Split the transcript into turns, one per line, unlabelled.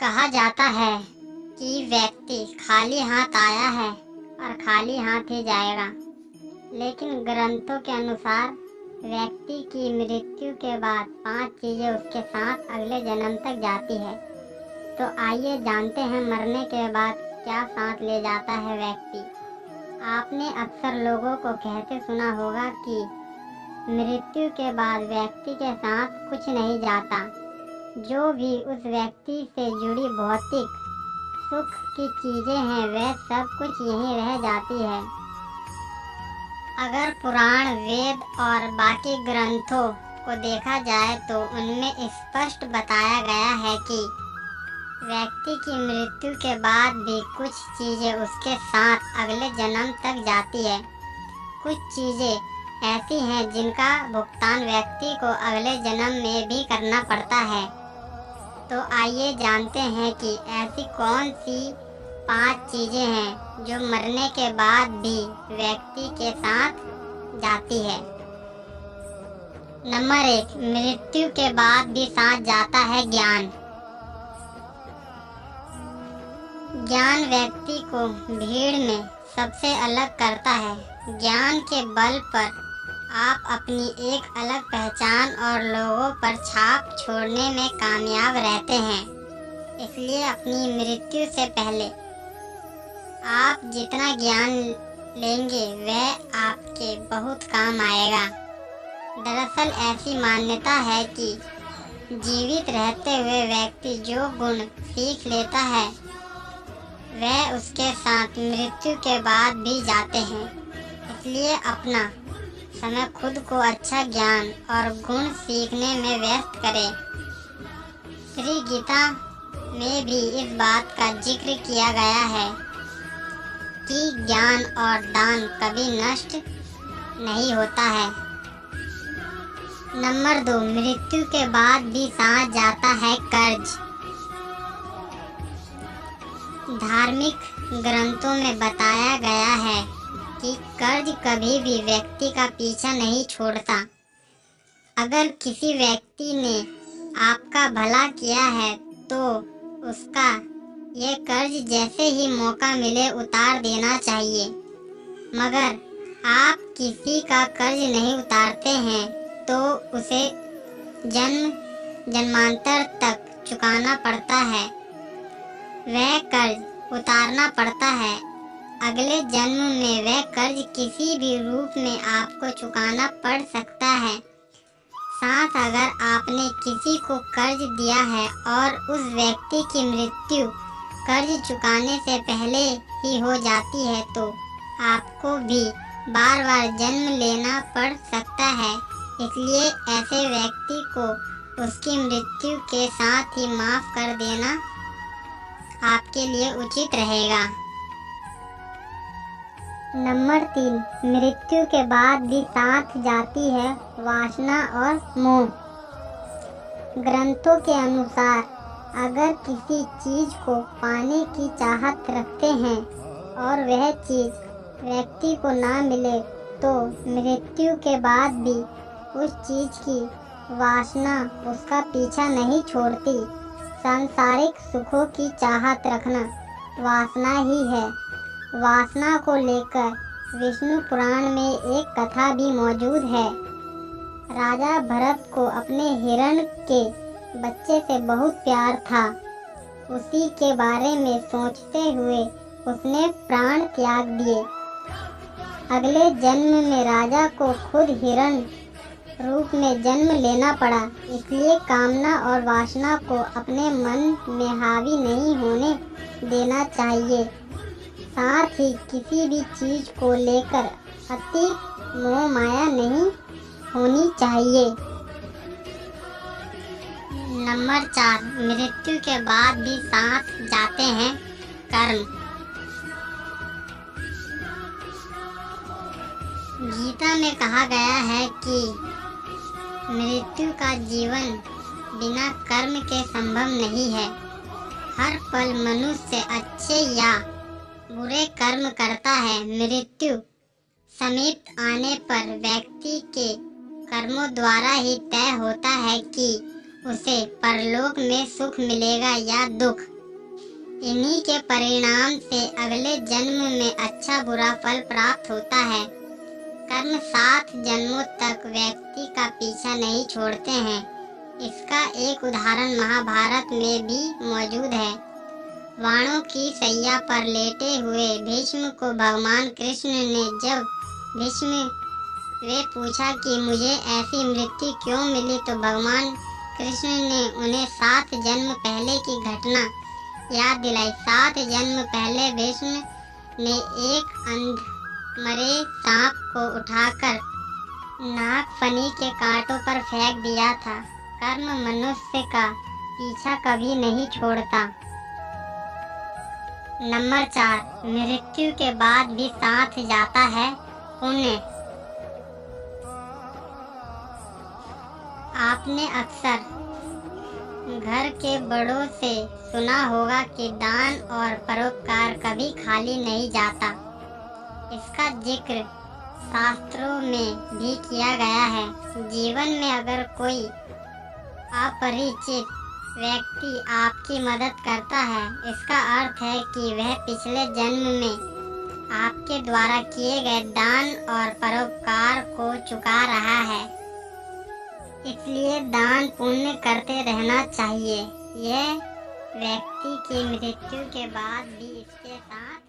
कहा जाता है कि व्यक्ति खाली हाथ आया है और खाली हाथ ही जाएगा, लेकिन ग्रंथों के अनुसार व्यक्ति की मृत्यु के बाद 5 चीज़ें उसके साथ अगले जन्म तक जाती है। तो आइए जानते हैं मरने के बाद क्या साथ ले जाता है व्यक्ति। आपने अक्सर लोगों को कहते सुना होगा कि मृत्यु के बाद व्यक्ति के साथ कुछ नहीं जाता। जो भी उस व्यक्ति से जुड़ी भौतिक सुख की चीजें हैं वह सब कुछ यहीं रह जाती है। अगर पुराण, वेद और बाकी ग्रंथों को देखा जाए तो उनमें स्पष्ट बताया गया है कि व्यक्ति की मृत्यु के बाद भी कुछ चीजें उसके साथ अगले जन्म तक जाती है। कुछ चीजें ऐसी हैं जिनका भुगतान व्यक्ति को अगले जन्म में भी करना पड़ता है। तो आइए जानते हैं कि ऐसी कौन सी 5 चीजें हैं जो मरने के बाद भी व्यक्ति के साथ जाती है। नंबर 1, मृत्यु के बाद भी साथ जाता है ज्ञान। ज्ञान व्यक्ति को भीड़ में सबसे अलग करता है। ज्ञान के बल पर आप अपनी एक अलग पहचान और लोगों पर छाप छोड़ने में कामयाब रहते हैं। इसलिए अपनी मृत्यु से पहले आप जितना ज्ञान लेंगे वह आपके बहुत काम आएगा। दरअसल ऐसी मान्यता है कि जीवित रहते हुए व्यक्ति जो गुण सीख लेता है वह उसके साथ मृत्यु के बाद भी जाते हैं। इसलिए अपना समय खुद को अच्छा ज्ञान और गुण सीखने में व्यस्त करें। श्री गीता में भी इस बात का जिक्र किया गया है कि ज्ञान और दान कभी नष्ट नहीं होता है। नंबर 2, मृत्यु के बाद भी साथ जाता है कर्ज। धार्मिक ग्रंथों में बताया गया है कि कर्ज कभी भी व्यक्ति का पीछा नहीं छोड़ता। अगर किसी व्यक्ति ने आपका भला किया है तो उसका यह कर्ज जैसे ही मौका मिले उतार देना चाहिए। मगर आप किसी का कर्ज नहीं उतारते हैं तो उसे जन्मांतर तक चुकाना पड़ता है। वह कर्ज उतारना पड़ता है। अगले जन्म में वह कर्ज किसी भी रूप में आपको चुकाना पड़ सकता है। साथ अगर आपने किसी को कर्ज दिया है और उस व्यक्ति की मृत्यु कर्ज चुकाने से पहले ही हो जाती है तो आपको भी बार बार जन्म लेना पड़ सकता है। इसलिए ऐसे व्यक्ति को उसकी मृत्यु के साथ ही माफ कर देना आपके लिए उचित रहेगा। नंबर 3, मृत्यु के बाद भी साथ जाती है वासना और मोह। ग्रंथों के अनुसार अगर किसी चीज को पाने की चाहत रखते हैं और वह चीज व्यक्ति को ना मिले तो मृत्यु के बाद भी उस चीज की वासना उसका पीछा नहीं छोड़ती। सांसारिक सुखों की चाहत रखना वासना ही है। वासना को लेकर विष्णु पुराण में एक कथा भी मौजूद है। राजा भरत को अपने हिरण के बच्चे से बहुत प्यार था। उसी के बारे में सोचते हुए उसने प्राण त्याग दिए। अगले जन्म में राजा को खुद हिरण रूप में जन्म लेना पड़ा। इसलिए कामना और वासना को अपने मन में हावी नहीं होने देना चाहिए। साथ ही किसी भी चीज को लेकर अति मोह माया नहीं होनी चाहिए। नंबर 4, मृत्यु के बाद भी साथ जाते हैं कर्म। गीता में कहा गया है कि मृत्यु का जीवन बिना कर्म के संभव नहीं है। हर पल मनुष्य अच्छे या बुरे कर्म करता है। मृत्यु समीप आने पर व्यक्ति के कर्मों द्वारा ही तय होता है कि उसे परलोक में सुख मिलेगा या दुख। इन्हीं के परिणाम से अगले जन्म में अच्छा बुरा फल प्राप्त होता है। कर्म 7 जन्मों तक व्यक्ति का पीछा नहीं छोड़ते हैं। इसका एक उदाहरण महाभारत में भी मौजूद है। बाणों की शैया पर लेटे हुए भीष्म को भगवान कृष्ण ने जब भीष्म वे पूछा कि मुझे ऐसी मृत्यु क्यों मिली, तो भगवान कृष्ण ने उन्हें 7 जन्म पहले की घटना याद दिलाई। 7 जन्म पहले भीष्म ने एक अंधमरे सांप को उठाकर नागफनी के कांटों पर फेंक दिया था। कर्म मनुष्य का पीछा कभी नहीं छोड़ता। नंबर 4, मृत्यु के बाद भी साथ जाता है पुण्य। आपने अक्सर घर के बड़ों से सुना होगा कि दान और परोपकार कभी खाली नहीं जाता। इसका जिक्र शास्त्रों में भी किया गया है। जीवन में अगर कोई अपरिचित व्यक्ति आपकी मदद करता है, इसका अर्थ है कि वह पिछले जन्म में आपके द्वारा किए गए दान और परोपकार को चुका रहा है। इसलिए दान पुण्य करते रहना चाहिए। यह व्यक्ति की मृत्यु के बाद भी इसके साथ